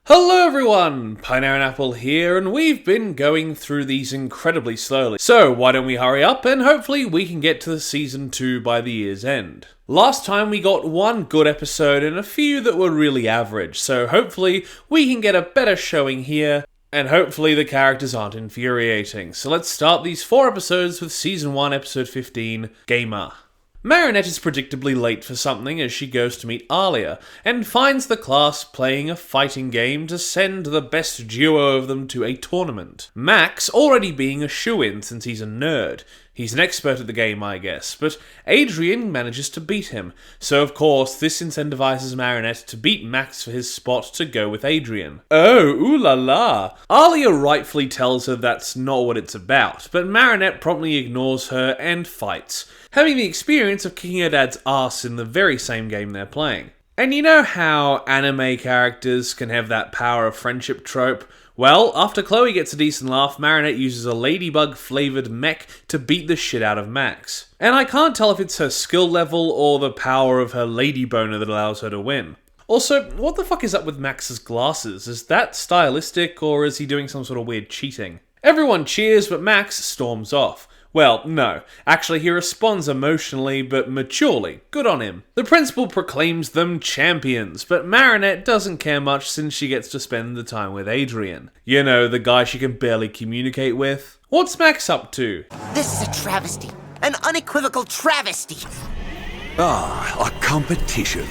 Hello everyone, Pineaaronapple here, and we've been going through these incredibly slowly. So why don't we hurry up and hopefully we can get to the season 2 by the year's end. Last time we got one good episode and a few that were really average, so hopefully we can get a better showing here, and hopefully the characters aren't infuriating. So let's start these 4 episodes with season 1 episode 15, Gamer. Marinette is predictably late for something as she goes to meet Alia, and finds the class playing a fighting game to send the best duo of them to a tournament. Max already being a shoo-in since he's a nerd. He's an expert at the game, I guess, but Adrien manages to beat him, so of course this incentivizes Marinette to beat Max for his spot to go with Adrien. Oh, ooh la la! Alia rightfully tells her that's not what it's about, but Marinette promptly ignores her and fights, having the experience of kicking her dad's ass in the very same game they're playing. And you know how anime characters can have that power of friendship trope? Well, after Chloe gets a decent laugh, Marinette uses a Ladybug-flavoured mech to beat the shit out of Max. And I can't tell if it's her skill level or the power of her lady boner that allows her to win. Also, what the fuck is up with Max's glasses? Is that stylistic, or is he doing some sort of weird cheating? Everyone cheers, but Max storms off. Well, no. Actually, he responds emotionally, but maturely. Good on him. The principal proclaims them champions, but Marinette doesn't care much since she gets to spend the time with Adrien. You know, the guy she can barely communicate with. What's Max up to? This is a travesty. An unequivocal travesty. A competition.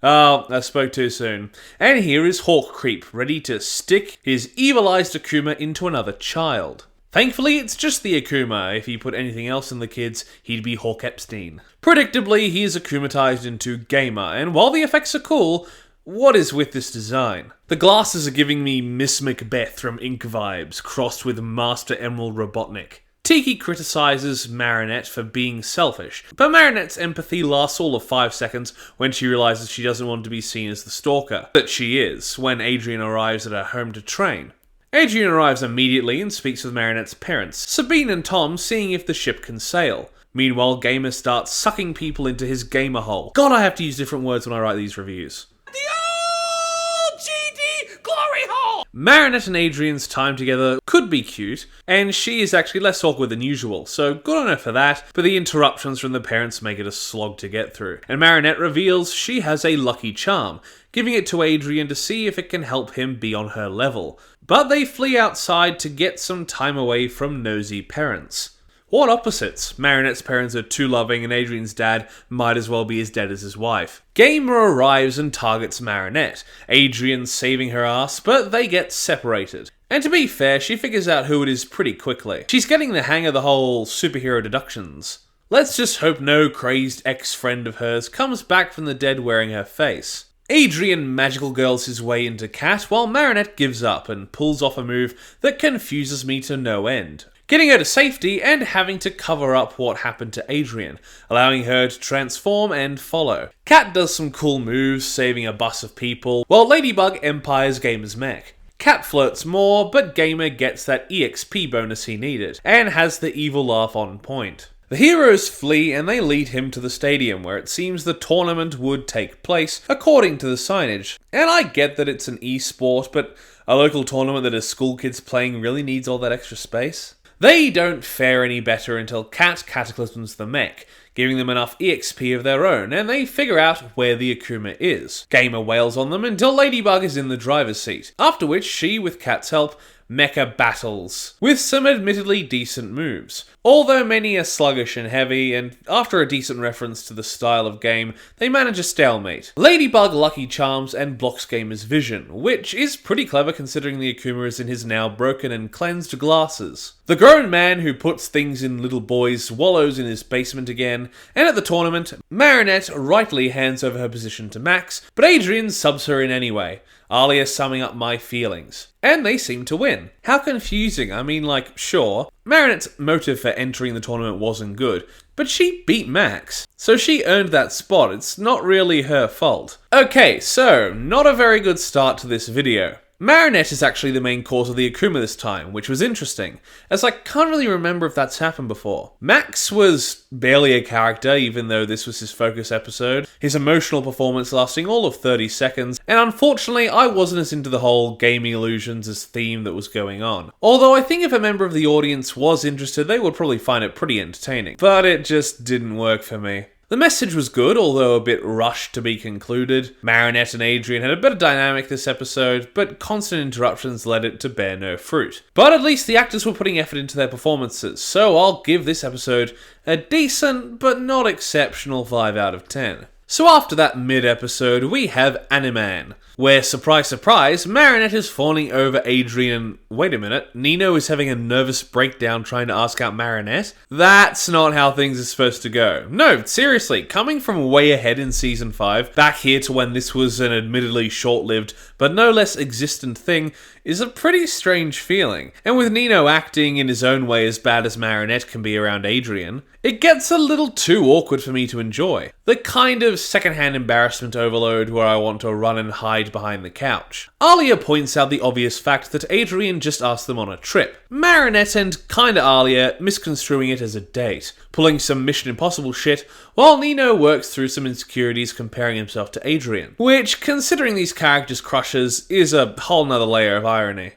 Oh, I spoke too soon. And here is Hawk Creep, ready to stick his evil-eyed Akuma into another child. Thankfully, it's just the Akuma. If he put anything else in the kids, he'd be Hawk Epstein. Predictably, he is Akumatized into Gamer, and while the effects are cool, what is with this design? The glasses are giving me Miss Macbeth from Ink vibes, crossed with Master Emerald Robotnik. Tiki criticizes Marinette for being selfish, but Marinette's empathy lasts all of 5 seconds when she realizes she doesn't want to be seen as the stalker that she is when Adrien arrives at her home to train. Adrien arrives immediately and speaks with Marinette's parents, Sabine and Tom, seeing if the ship can sail. Meanwhile, Gamer starts sucking people into his gamer hole. God, I have to use different words when I write these reviews. The old GD glory hole! Marinette and Adrien's time together could be cute, and she is actually less awkward than usual, so good on her for that, but the interruptions from the parents make it a slog to get through. And Marinette reveals she has a lucky charm, giving it to Adrien to see if it can help him be on her level. But they flee outside to get some time away from nosy parents. What opposites? Marinette's parents are too loving and Adrien's dad might as well be as dead as his wife. Gamer arrives and targets Marinette, Adrien saving her ass, but they get separated. And to be fair, she figures out who it is pretty quickly. She's getting the hang of the whole superhero deductions. Let's just hope no crazed ex-friend of hers comes back from the dead wearing her face. Adrien magical girls his way into Cat while Marinette gives up and pulls off a move that confuses me to no end, getting her to safety and having to cover up what happened to Adrien, allowing her to transform and follow. Cat does some cool moves, saving a bus of people, while Ladybug empires Gamer's mech. Cat flirts more, but Gamer gets that EXP bonus he needed, and has the evil laugh on point. The heroes flee and they lead him to the stadium where it seems the tournament would take place, according to the signage. And I get that it's an e-sport, but a local tournament that has school kids playing really needs all that extra space. They don't fare any better until Cat cataclysms the mech, giving them enough EXP of their own, and they figure out where the Akuma is. Gamer wails on them until Ladybug is in the driver's seat, after which she, with Cat's help, mecha battles, with some admittedly decent moves. Although many are sluggish and heavy, and after a decent reference to the style of game, they manage a stalemate. Ladybug lucky charms and blocks Gamer's vision, which is pretty clever considering the Akuma is in his now broken and cleansed glasses. The grown man who puts things in little boys wallows in his basement again, and at the tournament, Marinette rightly hands over her position to Max, but Adrien subs her in anyway. Alia summing up my feelings. And they seem to win. How confusing. I mean, like, sure, Marinette's motive for entering the tournament wasn't good, but she beat Max. So she earned that spot. It's not really her fault. Okay, so, not a very good start to this video. Marinette is actually the main cause of the Akuma this time, which was interesting, as I can't really remember if that's happened before. Max was barely a character, even though this was his focus episode, his emotional performance lasting all of 30 seconds, and unfortunately I wasn't as into the whole gaming illusions as theme that was going on. Although I think if a member of the audience was interested, they would probably find it pretty entertaining. But it just didn't work for me. The message was good, although a bit rushed to be concluded. Marinette and Adrian had a better dynamic this episode, but constant interruptions led it to bear no fruit. But at least the actors were putting effort into their performances, so I'll give this episode a decent, but not exceptional 5 out of 10. So after that mid-episode, we have Animan, where, surprise surprise, Marinette is fawning over Adrian. Wait a minute, Nino is having a nervous breakdown trying to ask out Marinette? That's not how things are supposed to go. No, seriously, coming from way ahead in Season 5, back here to when this was an admittedly short-lived, but no less existent thing, is a pretty strange feeling. And with Nino acting in his own way as bad as Marinette can be around Adrian, it gets a little too awkward for me to enjoy. The kind of secondhand embarrassment overload where I want to run and hide behind the couch. Alia points out the obvious fact that Adrian just asked them on a trip. Marinette and kinda Alia misconstruing it as a date, pulling some Mission Impossible shit, while Nino works through some insecurities comparing himself to Adrian. Which, considering these characters' crushes, is a whole nother layer of irony.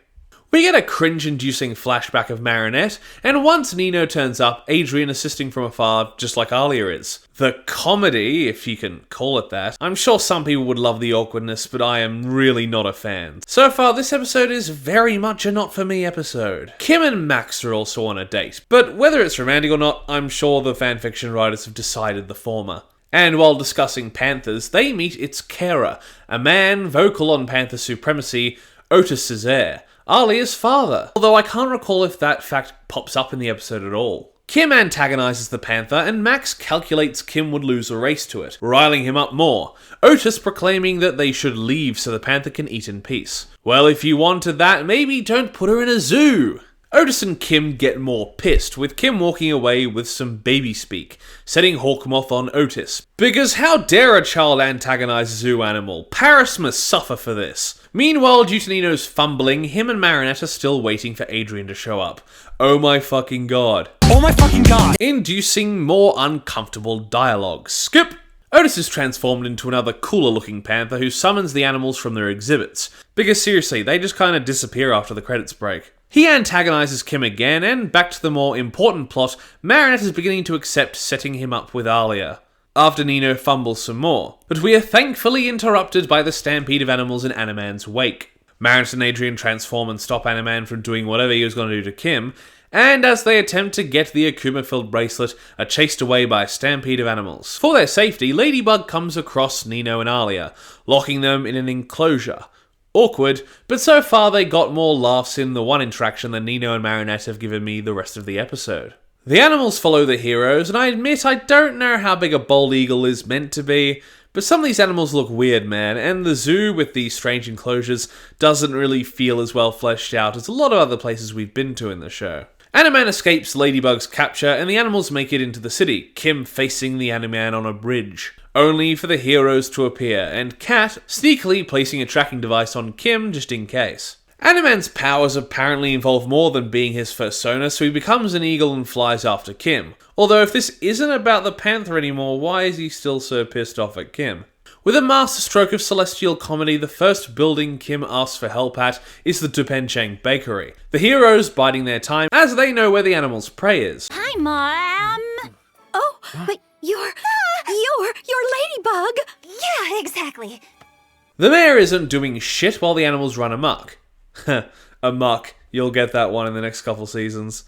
We get a cringe-inducing flashback of Marinette, and once Nino turns up, Adrian assisting from afar, just like Alia is. The comedy, if you can call it that. I'm sure some people would love the awkwardness, but I am really not a fan. So far, this episode is very much a not-for-me episode. Kim and Max are also on a date, but whether it's romantic or not, I'm sure the fanfiction writers have decided the former. And while discussing panthers, they meet its carer, a man vocal on panther supremacy, Otis Césaire, Alia's father, although I can't recall if that fact pops up in the episode at all. Kim antagonizes the panther, and Max calculates Kim would lose a race to it, riling him up more, Otis proclaiming that they should leave so the panther can eat in peace. Well, if you wanted that, maybe don't put her in a zoo! Otis and Kim get more pissed, with Kim walking away with some baby speak, setting Hawkmoth on Otis. Because how dare a child antagonize a zoo animal? Paris must suffer for this. Meanwhile, due to Nino's fumbling, him and Marinette are still waiting for Adrian to show up. Oh my fucking god. Oh my fucking god! Inducing more uncomfortable dialogue. Skip! Otis is transformed into another cooler looking panther who summons the animals from their exhibits. Because seriously, they just kinda disappear after the credits break. He antagonizes Kim again, and back to the more important plot, Marinette is beginning to accept setting him up with Alia, after Nino fumbles some more. But we are thankfully interrupted by the stampede of animals in Animan's wake. Marinette and Adrian transform and stop Animan from doing whatever he was going to do to Kim, and as they attempt to get the Akuma-filled bracelet, are chased away by a stampede of animals. For their safety, Ladybug comes across Nino and Alia, locking them in an enclosure. Awkward, but so far they got more laughs in the one interaction than Nino and Marinette have given me the rest of the episode. The animals follow the heroes, and I admit I don't know how big a bald eagle is meant to be, but some of these animals look weird, man, and the zoo with these strange enclosures doesn't really feel as well fleshed out as a lot of other places we've been to in the show. Animan escapes Ladybug's capture, and the animals make it into the city, Kim facing the Animan on a bridge, only for the heroes to appear, and Kat sneakily placing a tracking device on Kim just in case. Animan's powers apparently involve more than being his persona, so he becomes an eagle and flies after Kim. Although if this isn't about the panther anymore, why is he still so pissed off at Kim? With a masterstroke of celestial comedy, the first building Kim asks for help at is the Dupenchang Bakery. The heroes biding their time as they know where the animal's prey is. Hi, Mom. Oh, but you're Ladybug. Yeah, exactly. The mayor isn't doing shit while the animals run amok. Amok. You'll get that one in the next couple seasons.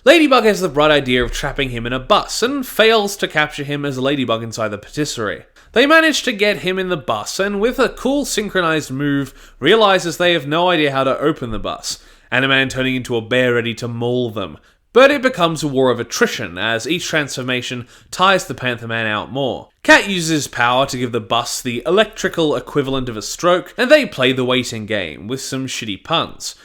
Ladybug has the bright idea of trapping him in a bus, and fails to capture him as a ladybug inside the patisserie. They manage to get him in the bus, and with a cool synchronized move, realizes they have no idea how to open the bus, Animan turning into a bear ready to maul them. But it becomes a war of attrition, as each transformation tires the Panther Man out more. Cat uses his power to give the bus the electrical equivalent of a stroke, and they play the waiting game, with some shitty puns.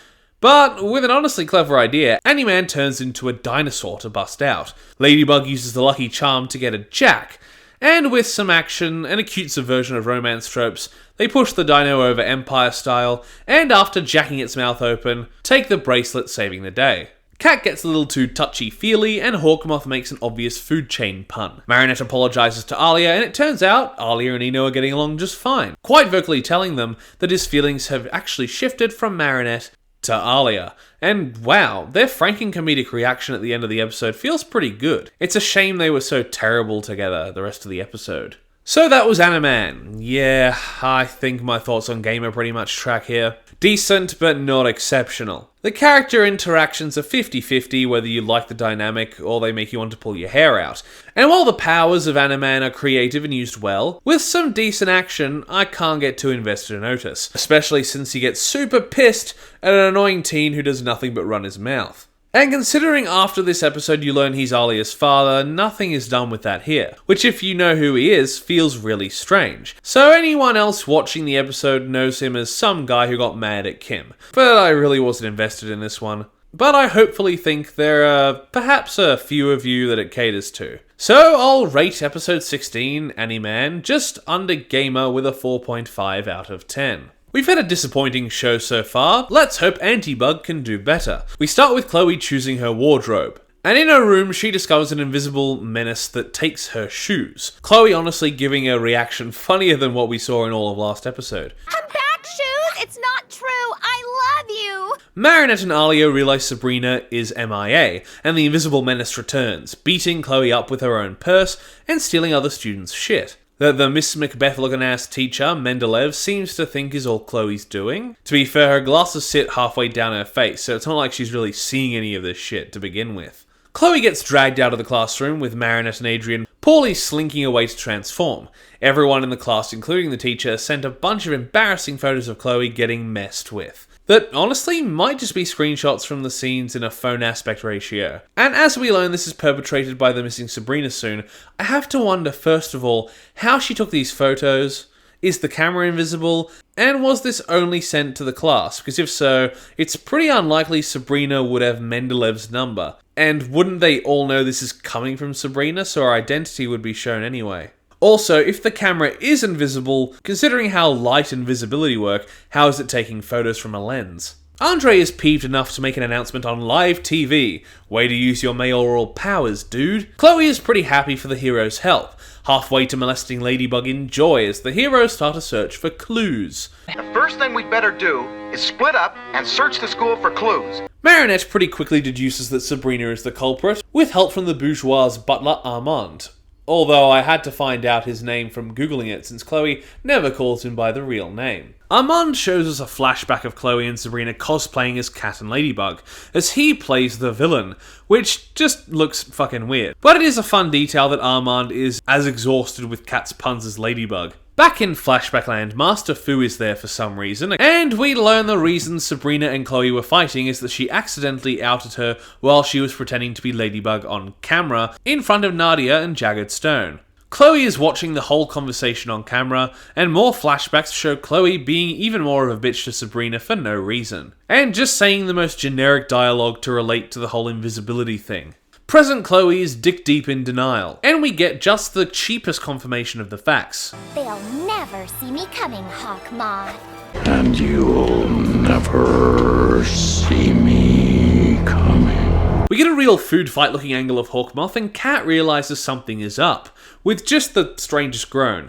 But with an honestly clever idea, Animan turns into a dinosaur to bust out. Ladybug uses the lucky charm to get a jack, and with some action and a cute subversion of romance tropes, they push the dino over Empire style, and after jacking its mouth open, take the bracelet, saving the day. Kat gets a little too touchy-feely, and Hawkmoth makes an obvious food chain pun. Marinette apologises to Alia, and it turns out Alia and Eno are getting along just fine, quite vocally telling them that his feelings have actually shifted from Marinette to Alia. And wow, their frank and comedic reaction at the end of the episode feels pretty good. It's a shame they were so terrible together the rest of the episode. So that was Animan. Yeah, I think my thoughts on game are pretty much track here. Decent, but not exceptional. The character interactions are 50-50 whether you like the dynamic or they make you want to pull your hair out. And while the powers of Animan are creative and used well, with some decent action, I can't get too invested in Otis, especially since he gets super pissed at an annoying teen who does nothing but run his mouth. And considering after this episode you learn he's Alia's father, nothing is done with that here, which if you know who he is, feels really strange. So anyone else watching the episode knows him as some guy who got mad at Kim. But I really wasn't invested in this one. But I hopefully think there are perhaps a few of you that it caters to. So I'll rate episode 16, Animan, just under gamer with a 4.5 out of 10. We've had a disappointing show so far, let's hope Antibug can do better. We start with Chloe choosing her wardrobe. And in her room, she discovers an invisible menace that takes her shoes. Chloe honestly giving a reaction funnier than what we saw in all of last episode. I'm back, Shoes! It's not true! I love you! Marinette and Alia realize Sabrina is MIA, and the invisible menace returns, beating Chloe up with her own purse and stealing other students' shit. That the Miss Macbeth-looking-ass teacher, Mendeleev, seems to think is all Chloe's doing. To be fair, her glasses sit halfway down her face, so it's not like she's really seeing any of this shit to begin with. Chloe gets dragged out of the classroom with Marinette and Adrian poorly slinking away to transform. Everyone in the class, including the teacher, sent a bunch of embarrassing photos of Chloe getting messed with. That honestly might just be screenshots from the scenes in a phone aspect ratio. And as we learn this is perpetrated by the missing Sabrina soon, I have to wonder first of all how she took these photos. Is the camera invisible? And was this only sent to the class? Because if so, it's pretty unlikely Sabrina would have Mendeleev's number. And wouldn't they all know this is coming from Sabrina, so her identity would be shown anyway? Also, if the camera is invisible, considering how light and visibility work, how is it taking photos from a lens? Andre is peeved enough to make an announcement on live TV. Way to use your mayoral powers, dude. Chloe is pretty happy for the hero's help, halfway to molesting Ladybug in joy as the heroes start a search for clues. The first thing we'd better do is split up and search the school for clues. Marinette pretty quickly deduces that Sabrina is the culprit, with help from the bourgeois butler Armand. Although I had to find out his name from googling it since Chloe never calls him by the real name. Armand shows us a flashback of Chloe and Sabrina cosplaying as Cat and Ladybug, as he plays the villain, which just looks fucking weird. But it is a fun detail that Armand is as exhausted with Cat's puns as Ladybug. Back in Flashback Land, Master Fu is there for some reason, and we learn the reason Sabrina and Chloe were fighting is that she accidentally outed her while she was pretending to be Ladybug on camera in front of Nadia and Jagged Stone. Chloe is watching the whole conversation on camera, and more flashbacks show Chloe being even more of a bitch to Sabrina for no reason, and just saying the most generic dialogue to relate to the whole invisibility thing. Present Chloe is dick deep in denial, and we get just the cheapest confirmation of the facts. They'll never see me coming, Hawkmoth. And you'll never see me coming. We get a real food fight looking angle of Hawkmoth, and Kat realises something is up, with just the strangest groan.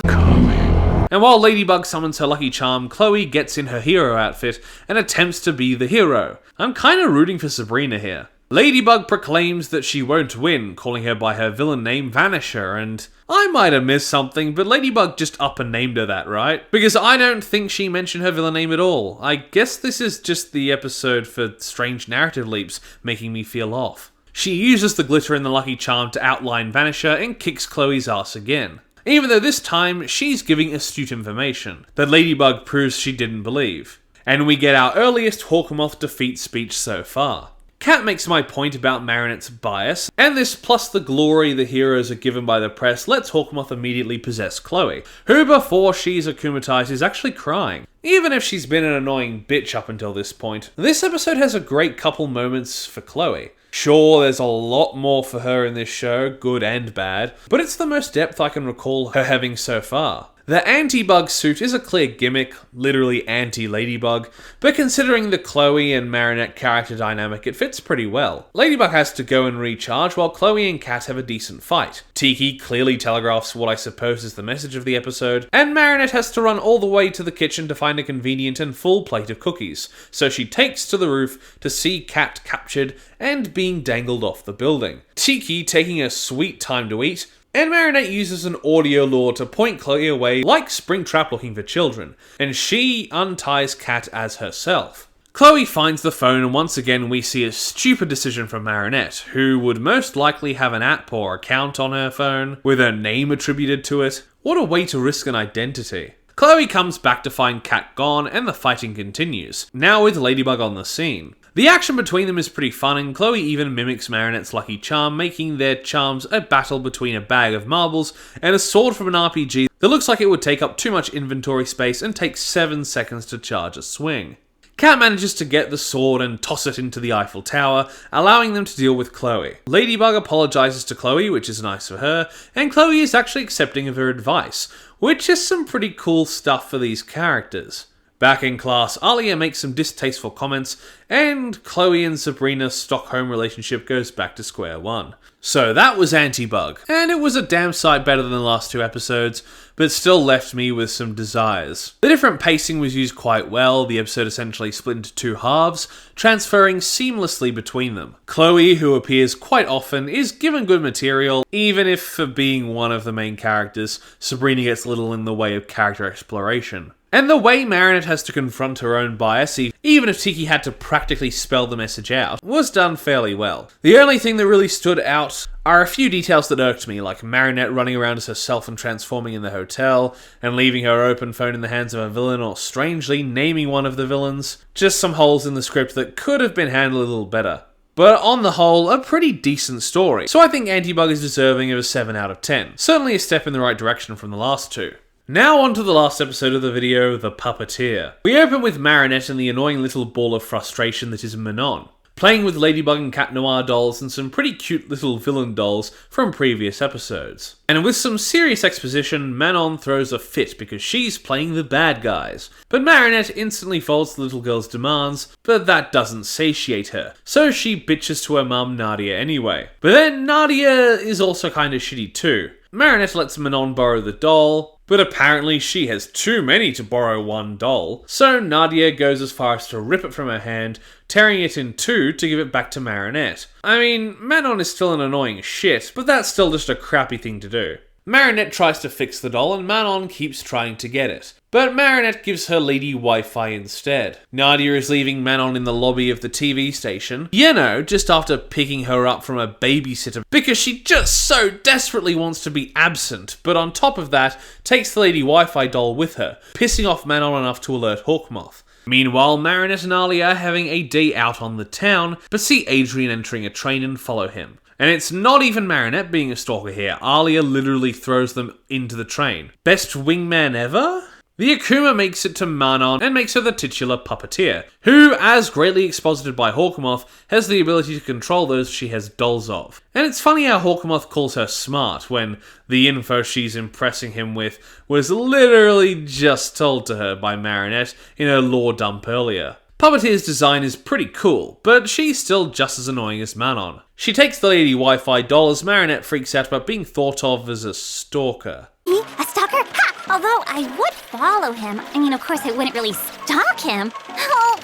Coming. And while Ladybug summons her lucky charm, Chloe gets in her hero outfit and attempts to be the hero. I'm kinda rooting for Sabrina here. Ladybug proclaims that she won't win, calling her by her villain name Vanisher, and I might have missed something, but Ladybug just up and named her that, right? Because I don't think she mentioned her villain name at all. I guess this is just the episode for strange narrative leaps making me feel off. She uses the glitter in the lucky charm to outline Vanisher and kicks Chloe's ass again. Even though this time, she's giving astute information that Ladybug proves she didn't believe. And we get our earliest Hawkmoth defeat speech so far. Kat makes my point about Marinette's bias, and this plus the glory the heroes are given by the press lets Hawkmoth immediately possess Chloe, who before she's akumatized is actually crying, even if she's been an annoying bitch up until this point. This episode has a great couple moments for Chloe. Sure, there's a lot more for her in this show, good and bad, but it's the most depth I can recall her having so far. The Antibug suit is a clear gimmick, literally anti-Ladybug, but considering the Chloe and Marinette character dynamic, it fits pretty well. Ladybug has to go and recharge while Chloe and Kat have a decent fight. Tiki clearly telegraphs what I suppose is the message of the episode, and Marinette has to run all the way to the kitchen to find a convenient and full plate of cookies, so she takes to the roof to see Kat captured and being dangled off the building. Tiki taking a sweet time to eat, and Marinette uses an audio lure to point Chloe away like Springtrap looking for children, and she unties Kat as herself. Chloe finds the phone, and once again we see a stupid decision from Marinette, who would most likely have an app or account on her phone with her name attributed to it. What a way to risk an identity. Chloe comes back to find Kat gone, and the fighting continues, now with Ladybug on the scene. The action between them is pretty fun, and Chloe even mimics Marinette's lucky charm, making their charms a battle between a bag of marbles and a sword from an RPG that looks like it would take up too much inventory space and take 7 seconds to charge a swing. Kat manages to get the sword and toss it into the Eiffel Tower, allowing them to deal with Chloe. Ladybug apologizes to Chloe, which is nice for her, and Chloe is actually accepting of her advice, which is some pretty cool stuff for these characters. Back in class, Alia makes some distasteful comments, and Chloe and Sabrina's Stockholm relationship goes back to square one. So that was Antibug, and it was a damn sight better than the last 2 episodes, but still left me with some desires. The different pacing was used quite well, the episode essentially split into 2 halves, transferring seamlessly between them. Chloe, who appears quite often, is given good material, even if for being one of the main characters, Sabrina gets little in the way of character exploration. And the way Marinette has to confront her own bias, even if Tiki had to practically spell the message out, was done fairly well. The only thing that really stood out are a few details that irked me, like Marinette running around as herself and transforming in the hotel, and leaving her open phone in the hands of a villain, or strangely naming one of the villains. Just some holes in the script that could have been handled a little better. But on the whole, a pretty decent story, so I think Antibug is deserving of a 7 out of 10. Certainly a step in the right direction from the last 2. Now on to the last episode of the video, The Puppeteer. We open with Marinette and the annoying little ball of frustration that is Manon, playing with Ladybug and Cat Noir dolls and some pretty cute little villain dolls from previous episodes. And with some serious exposition, Manon throws a fit because she's playing the bad guys. But Marinette instantly folds the little girl's demands, but that doesn't satiate her, so she bitches to her mum Nadia anyway. But then Nadia is also kinda shitty too. Marinette lets Manon borrow the doll, but apparently she has too many to borrow one doll, so Nadia goes as far as to rip it from her hand, tearing it in 2 to give it back to Marinette. I mean, Manon is still an annoying shit, but that's still just a crappy thing to do. Marinette tries to fix the doll and Manon keeps trying to get it, but Marinette gives her Lady Wi-Fi instead. Nadia is leaving Manon in the lobby of the TV station, just after picking her up from a babysitter because she just so desperately wants to be absent, but on top of that, takes the Lady Wi-Fi doll with her, pissing off Manon enough to alert Hawkmoth. Meanwhile, Marinette and Alia are having a day out on the town, but see Adrien entering a train and follow him. And it's not even Marinette being a stalker here, Alia literally throws them into the train. Best wingman ever? The Akuma makes it to Manon and makes her the titular puppeteer, who, as greatly exposited by Hawkmoth, has the ability to control those she has dolls of. And it's funny how Hawkmoth calls her smart when the info she's impressing him with was literally just told to her by Marinette in her lore dump earlier. Puppeteer's design is pretty cool, but she's still just as annoying as Manon. She takes the Lady Wi-Fi doll as Marinette freaks out about being thought of as a stalker. Me? A stalker? Ha! Although I would follow him. I mean, of course I wouldn't really stalk him. Oh,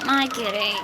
am I kidding?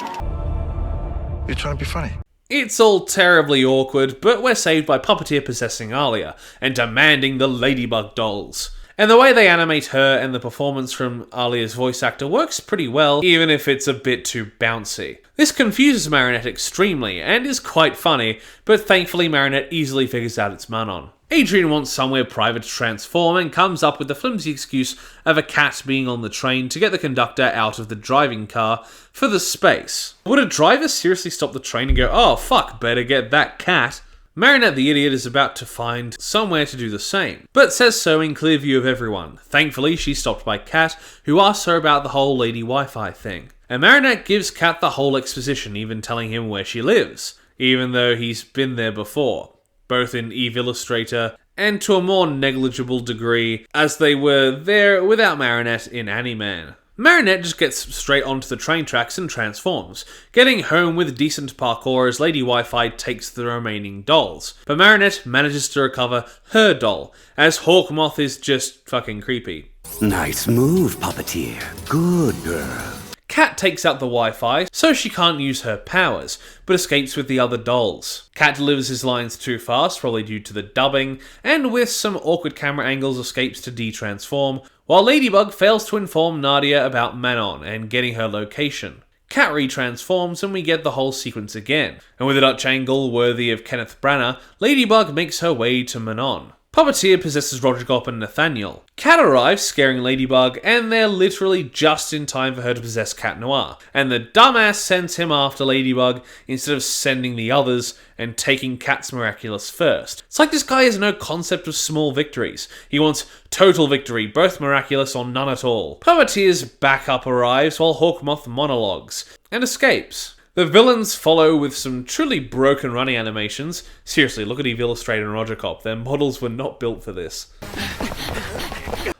You're trying to be funny. It's all terribly awkward, but we're saved by Puppeteer possessing Alia and demanding the Ladybug dolls. And the way they animate her and the performance from Alia's voice actor works pretty well, even if it's a bit too bouncy. This confuses Marinette extremely, and is quite funny, but thankfully Marinette easily figures out it's Manon. Adrien wants somewhere private to transform and comes up with the flimsy excuse of a cat being on the train to get the conductor out of the driving car for the space. Would a driver seriously stop the train and go, "Oh fuck, better get that cat"? Marinette the idiot is about to find somewhere to do the same, but says so in clear view of everyone. Thankfully, she's stopped by Kat, who asks her about the whole Lady Wi-Fi thing. And Marinette gives Kat the whole exposition, even telling him where she lives, even though he's been there before, both in Eve Illustrator and to a more negligible degree, as they were there without Marinette in Animan. Marinette just gets straight onto the train tracks and transforms, getting home with decent parkour as Lady Wi-Fi takes the remaining dolls. But Marinette manages to recover her doll, as Hawkmoth is just fucking creepy. Nice move, Puppeteer. Good girl. Cat takes out the Wi-Fi, so she can't use her powers, but escapes with the other dolls. Cat delivers his lines too fast, probably due to the dubbing, and with some awkward camera angles escapes to de-transform, while Ladybug fails to inform Nadia about Manon and getting her location. Cat retransforms and we get the whole sequence again, and with a Dutch angle worthy of Kenneth Branagh, Ladybug makes her way to Manon. Puppeteer possesses Roger and Nathaniel. Cat arrives, scaring Ladybug, and they're literally just in time for her to possess Cat Noir. And the dumbass sends him after Ladybug instead of sending the others and taking Cat's Miraculous first. It's like this guy has no concept of small victories. He wants total victory, both miraculous or none at all. Puppeteer's backup arrives while Hawkmoth monologues and escapes. The villains follow with some truly broken running animations. Seriously, look at Eve Illustrator and Roger Cop. Their models were not built for this.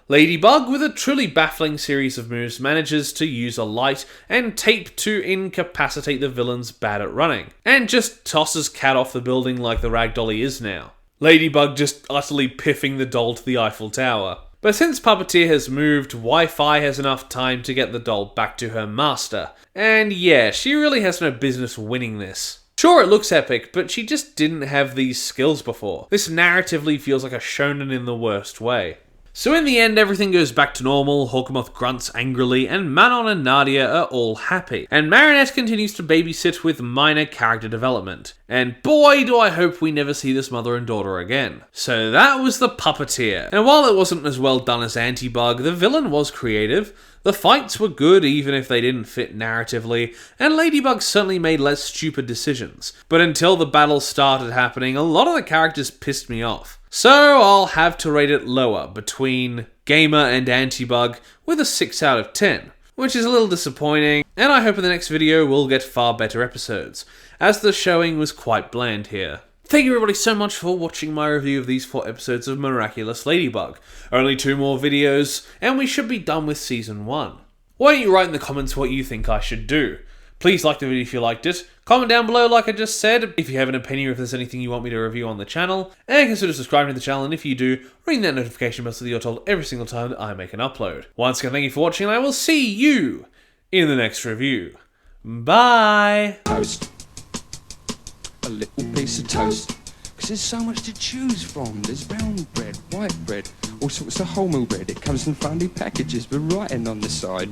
Ladybug, with a truly baffling series of moves, manages to use a light and tape to incapacitate the villains bad at running, and just tosses Cat off the building like the ragdoll he is now. Ladybug just utterly piffing the doll to the Eiffel Tower. But since Puppeteer has moved, Wi-Fi has enough time to get the doll back to her master. And yeah, she really has no business winning this. Sure, it looks epic, but she just didn't have these skills before. This narratively feels like a shonen in the worst way. So in the end, everything goes back to normal, Hawkmoth grunts angrily, and Manon and Nadia are all happy. And Marinette continues to babysit with minor character development. And boy, do I hope we never see this mother and daughter again. So that was the Puppeteer. And while it wasn't as well done as Antibug, the villain was creative. The fights were good even if they didn't fit narratively, and Ladybug certainly made less stupid decisions. But until the battle started happening, a lot of the characters pissed me off. So I'll have to rate it lower, between Gamer and Antibug, with a 6 out of 10, which is a little disappointing, and I hope in the next video we'll get far better episodes, as the showing was quite bland here. Thank you everybody so much for watching my review of these 4 episodes of Miraculous Ladybug. Only 2 more videos, and we should be done with Season 1. Why don't you write in the comments what you think I should do? Please like the video if you liked it, comment down below like I just said if you have an opinion or if there's anything you want me to review on the channel, and consider subscribing to the channel, and if you do, ring that notification bell so that you're told every single time that I make an upload. Once again, thank you for watching, and I will see you in the next review. Bye! Toast. A little piece of toast. Because there's so much to choose from. There's brown bread, white bread, all sorts of wholemeal bread. It comes in funny packages with writing on the side.